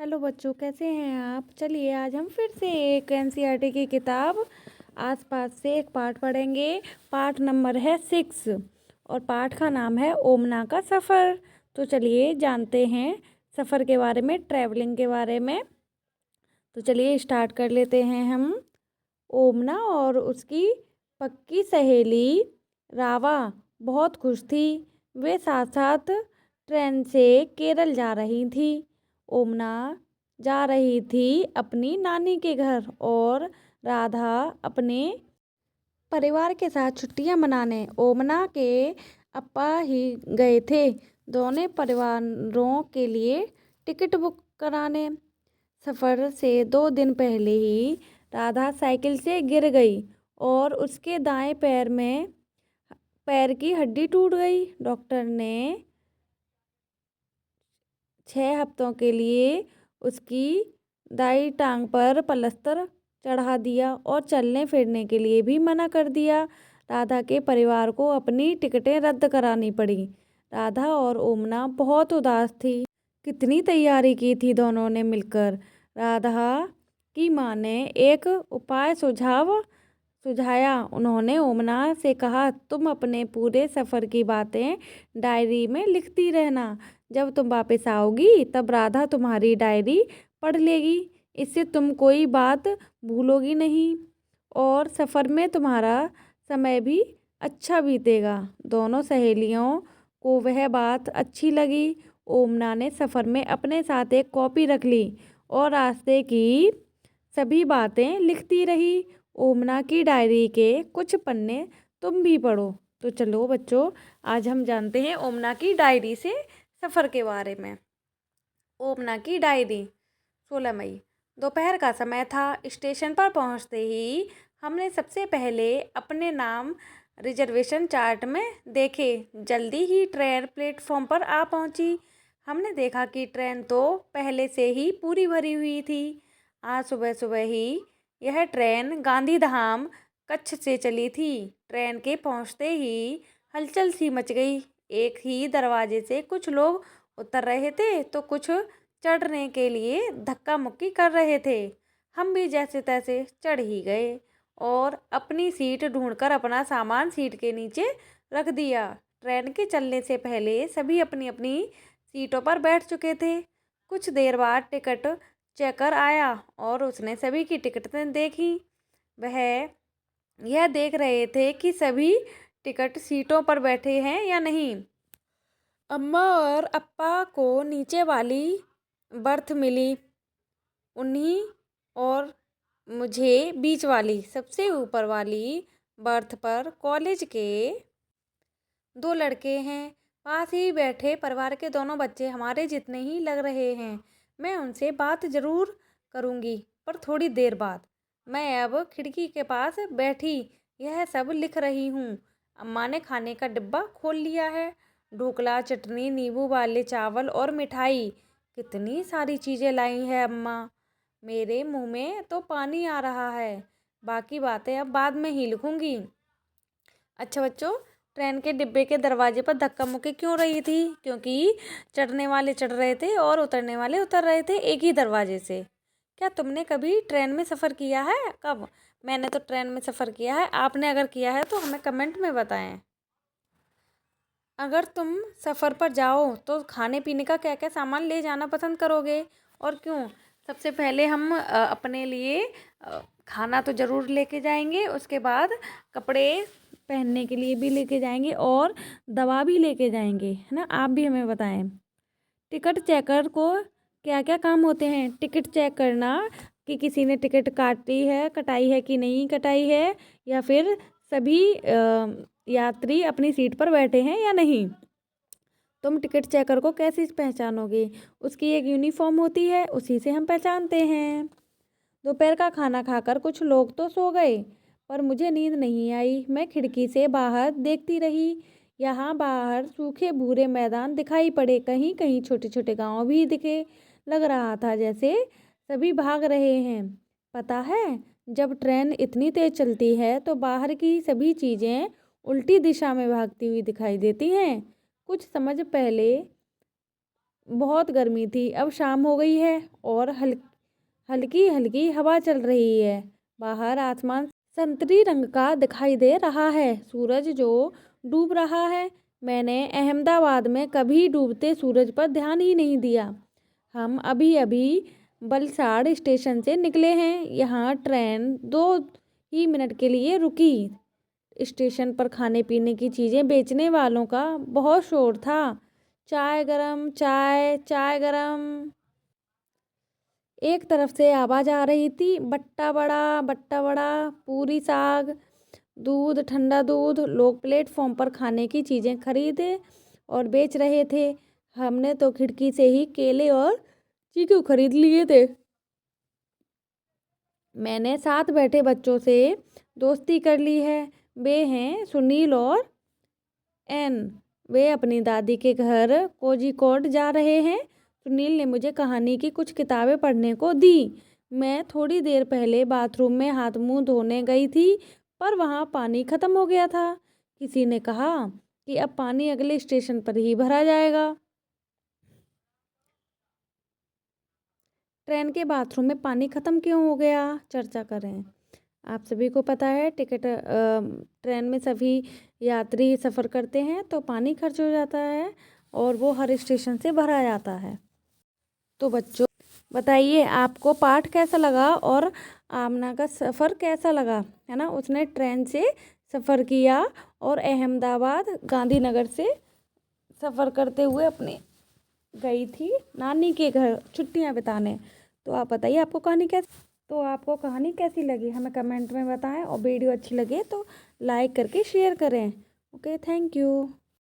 Hello बच्चों, कैसे हैं आप। चलिए आज हम फिर से एक एनसीईआरटी की किताब आसपास से एक पाठ पढ़ेंगे। पाठ नंबर है 6 और पाठ का नाम है ओमना का सफ़र। तो चलिए जानते हैं सफ़र के बारे में, ट्रैवलिंग के बारे में। तो चलिए स्टार्ट कर लेते हैं हम। ओमना और उसकी पक्की सहेली रावा बहुत खुश थी। वे साथ साथ ट्रेन से केरल जा रही थी। ओमना जा रही थी अपनी नानी के घर और राधा अपने परिवार के साथ छुट्टियां मनाने। ओमना के अप्पा ही गए थे दोनों परिवारों के लिए टिकट बुक कराने। सफ़र से 2 दिन पहले ही राधा साइकिल से गिर गई और उसके दाएं पैर की हड्डी टूट गई। डॉक्टर ने 6 हफ्तों के लिए उसकी दाई टांग पर प्लास्टर चढ़ा दिया और चलने फिरने के लिए भी मना कर दिया। राधा के परिवार को अपनी टिकटें रद्द करानी पड़ी। राधा और ओमना बहुत उदास थी। कितनी तैयारी की थी दोनों ने मिलकर। राधा की माँ ने एक उपाय सुझाया। उन्होंने ओमना से कहा, तुम अपने पूरे सफ़र की बातें डायरी में लिखती रहना। जब तुम वापस आओगी तब राधा तुम्हारी डायरी पढ़ लेगी। इससे तुम कोई बात भूलोगी नहीं और सफ़र में तुम्हारा समय भी अच्छा बीतेगा। दोनों सहेलियों को वह बात अच्छी लगी। ओमना ने सफ़र में अपने साथ एक कॉपी रख ली और रास्ते की सभी बातें लिखती रही। ओमना की डायरी के कुछ पन्ने तुम भी पढ़ो। तो चलो बच्चों, आज हम जानते हैं ओमना की डायरी से सफ़र के बारे में। ओमना की डायरी। 16 मई दोपहर का समय था। स्टेशन पर पहुंचते ही हमने सबसे पहले अपने नाम रिजर्वेशन चार्ट में देखे। जल्दी ही ट्रेन प्लेटफॉर्म पर आ पहुंची। हमने देखा कि ट्रेन तो पहले से ही पूरी भरी हुई थी। आज सुबह सुबह ही यह ट्रेन गांधीधाम कच्छ से चली थी। ट्रेन के पहुंचते ही हलचल सी मच गई। एक ही दरवाजे से कुछ लोग उतर रहे थे तो कुछ चढ़ने के लिए धक्का मुक्की कर रहे थे। हम भी जैसे तैसे चढ़ ही गए और अपनी सीट ढूंढकर अपना सामान सीट के नीचे रख दिया। ट्रेन के चलने से पहले सभी अपनी अपनी सीटों पर बैठ चुके थे। कुछ देर बाद टिकट चेकर आया और उसने सभी की टिकटें देखी। वह यह देख रहे थे कि सभी टिकट सीटों पर बैठे हैं या नहीं। अम्मा और अप्पा को नीचे वाली बर्थ मिली, उन्हीं और मुझे बीच वाली। सबसे ऊपर वाली बर्थ पर कॉलेज के 2 लड़के हैं। पास ही बैठे परिवार के दोनों बच्चे हमारे जितने ही लग रहे हैं। मैं उनसे बात ज़रूर करूँगी, पर थोड़ी देर बाद। मैं अब खिड़की के पास बैठी यह सब लिख रही हूँ। अम्मा ने खाने का डिब्बा खोल लिया है। ढोकला, चटनी, नींबू वाले चावल और मिठाई, कितनी सारी चीज़ें लाई है अम्मा। मेरे मुंह में तो पानी आ रहा है। बाकी बातें अब बाद में ही लिखूंगी। अच्छा बच्चों, ट्रेन के डिब्बे के दरवाजे पर धक्का मुक्की क्यों रही थी? क्योंकि चढ़ने वाले चढ़ रहे थे और उतरने वाले उतर रहे थे एक ही दरवाजे से। क्या तुमने कभी ट्रेन में सफ़र किया है? कब? मैंने तो ट्रेन में सफ़र किया है। आपने अगर किया है तो हमें कमेंट में बताएं। अगर तुम सफ़र पर जाओ तो खाने पीने का क्या क्या सामान ले जाना पसंद करोगे और क्यों? सबसे पहले हम अपने लिए खाना तो ज़रूर लेके जाएंगे। उसके बाद कपड़े पहनने के लिए भी लेके जाएंगे और दवा भी लेके जाएंगे, है ना। आप भी हमें बताएं। टिकट चेकर को क्या क्या काम होते हैं? टिकट चेक करना कि किसी ने टिकट कटाई है कि नहीं कटाई है, या फिर सभी यात्री अपनी सीट पर बैठे हैं या नहीं। तुम टिकट चेकर को कैसे पहचानोगे? उसकी एक यूनिफॉर्म होती है, उसी से हम पहचानते हैं। दोपहर का खाना खाकर कुछ लोग तो सो गए, पर मुझे नींद नहीं आई। मैं खिड़की से बाहर देखती रही। यहाँ बाहर सूखे भूरे मैदान दिखाई पड़े, कहीं कहीं छोटे छोटे गांव भी दिखे। लग रहा था जैसे सभी भाग रहे हैं। पता है, जब ट्रेन इतनी तेज चलती है तो बाहर की सभी चीज़ें उल्टी दिशा में भागती हुई दिखाई देती हैं। कुछ समय पहले बहुत गर्मी थी। अब शाम हो गई है और हल्की हल्की हवा चल रही है। बाहर आसमान संतरी रंग का दिखाई दे रहा है। सूरज जो डूब रहा है। मैंने अहमदाबाद में कभी डूबते सूरज पर ध्यान ही नहीं दिया। हम अभी अभी वलसाड़ स्टेशन से निकले हैं। यहाँ ट्रेन 2 ही मिनट के लिए रुकी। स्टेशन पर खाने पीने की चीज़ें बेचने वालों का बहुत शोर था। चाय गरम, चाय, चाय गरम। एक तरफ से आवाज़ आ रही थी, बट्टा बड़ा, बट्टा बड़ा, पूरी साग, दूध, ठंडा दूध। लोग प्लेटफॉर्म पर खाने की चीज़ें खरीदे और बेच रहे थे। हमने तो खिड़की से ही केले और चीकू खरीद लिए थे। मैंने साथ बैठे बच्चों से दोस्ती कर ली है। वे हैं सुनील और एन। वे अपनी दादी के घर कोझिकोड जा रहे हैं। सुनील ने मुझे कहानी की कुछ किताबें पढ़ने को दी। मैं थोड़ी देर पहले बाथरूम में हाथ मुंह धोने गई थी, पर वहाँ पानी खत्म हो गया था। किसी ने कहा कि अब पानी अगले स्टेशन पर ही भरा जाएगा। ट्रेन के बाथरूम में पानी खत्म क्यों हो गया, चर्चा करें। आप सभी को पता है ट्रेन में सभी यात्री सफ़र करते हैं तो पानी खर्च हो जाता है और वो हर स्टेशन से भरा जाता है। तो बच्चों बताइए आपको पाठ कैसा लगा और आमना का सफ़र कैसा लगा, है ना। उसने ट्रेन से सफ़र किया और अहमदाबाद गांधीनगर से सफ़र करते हुए अपने गई थी नानी के घर छुट्टियां बिताने। तो आप बताइए आपको कहानी कैसी लगी, हमें कमेंट में बताएं और वीडियो अच्छी लगे तो लाइक करके शेयर करें। Okay, thank you.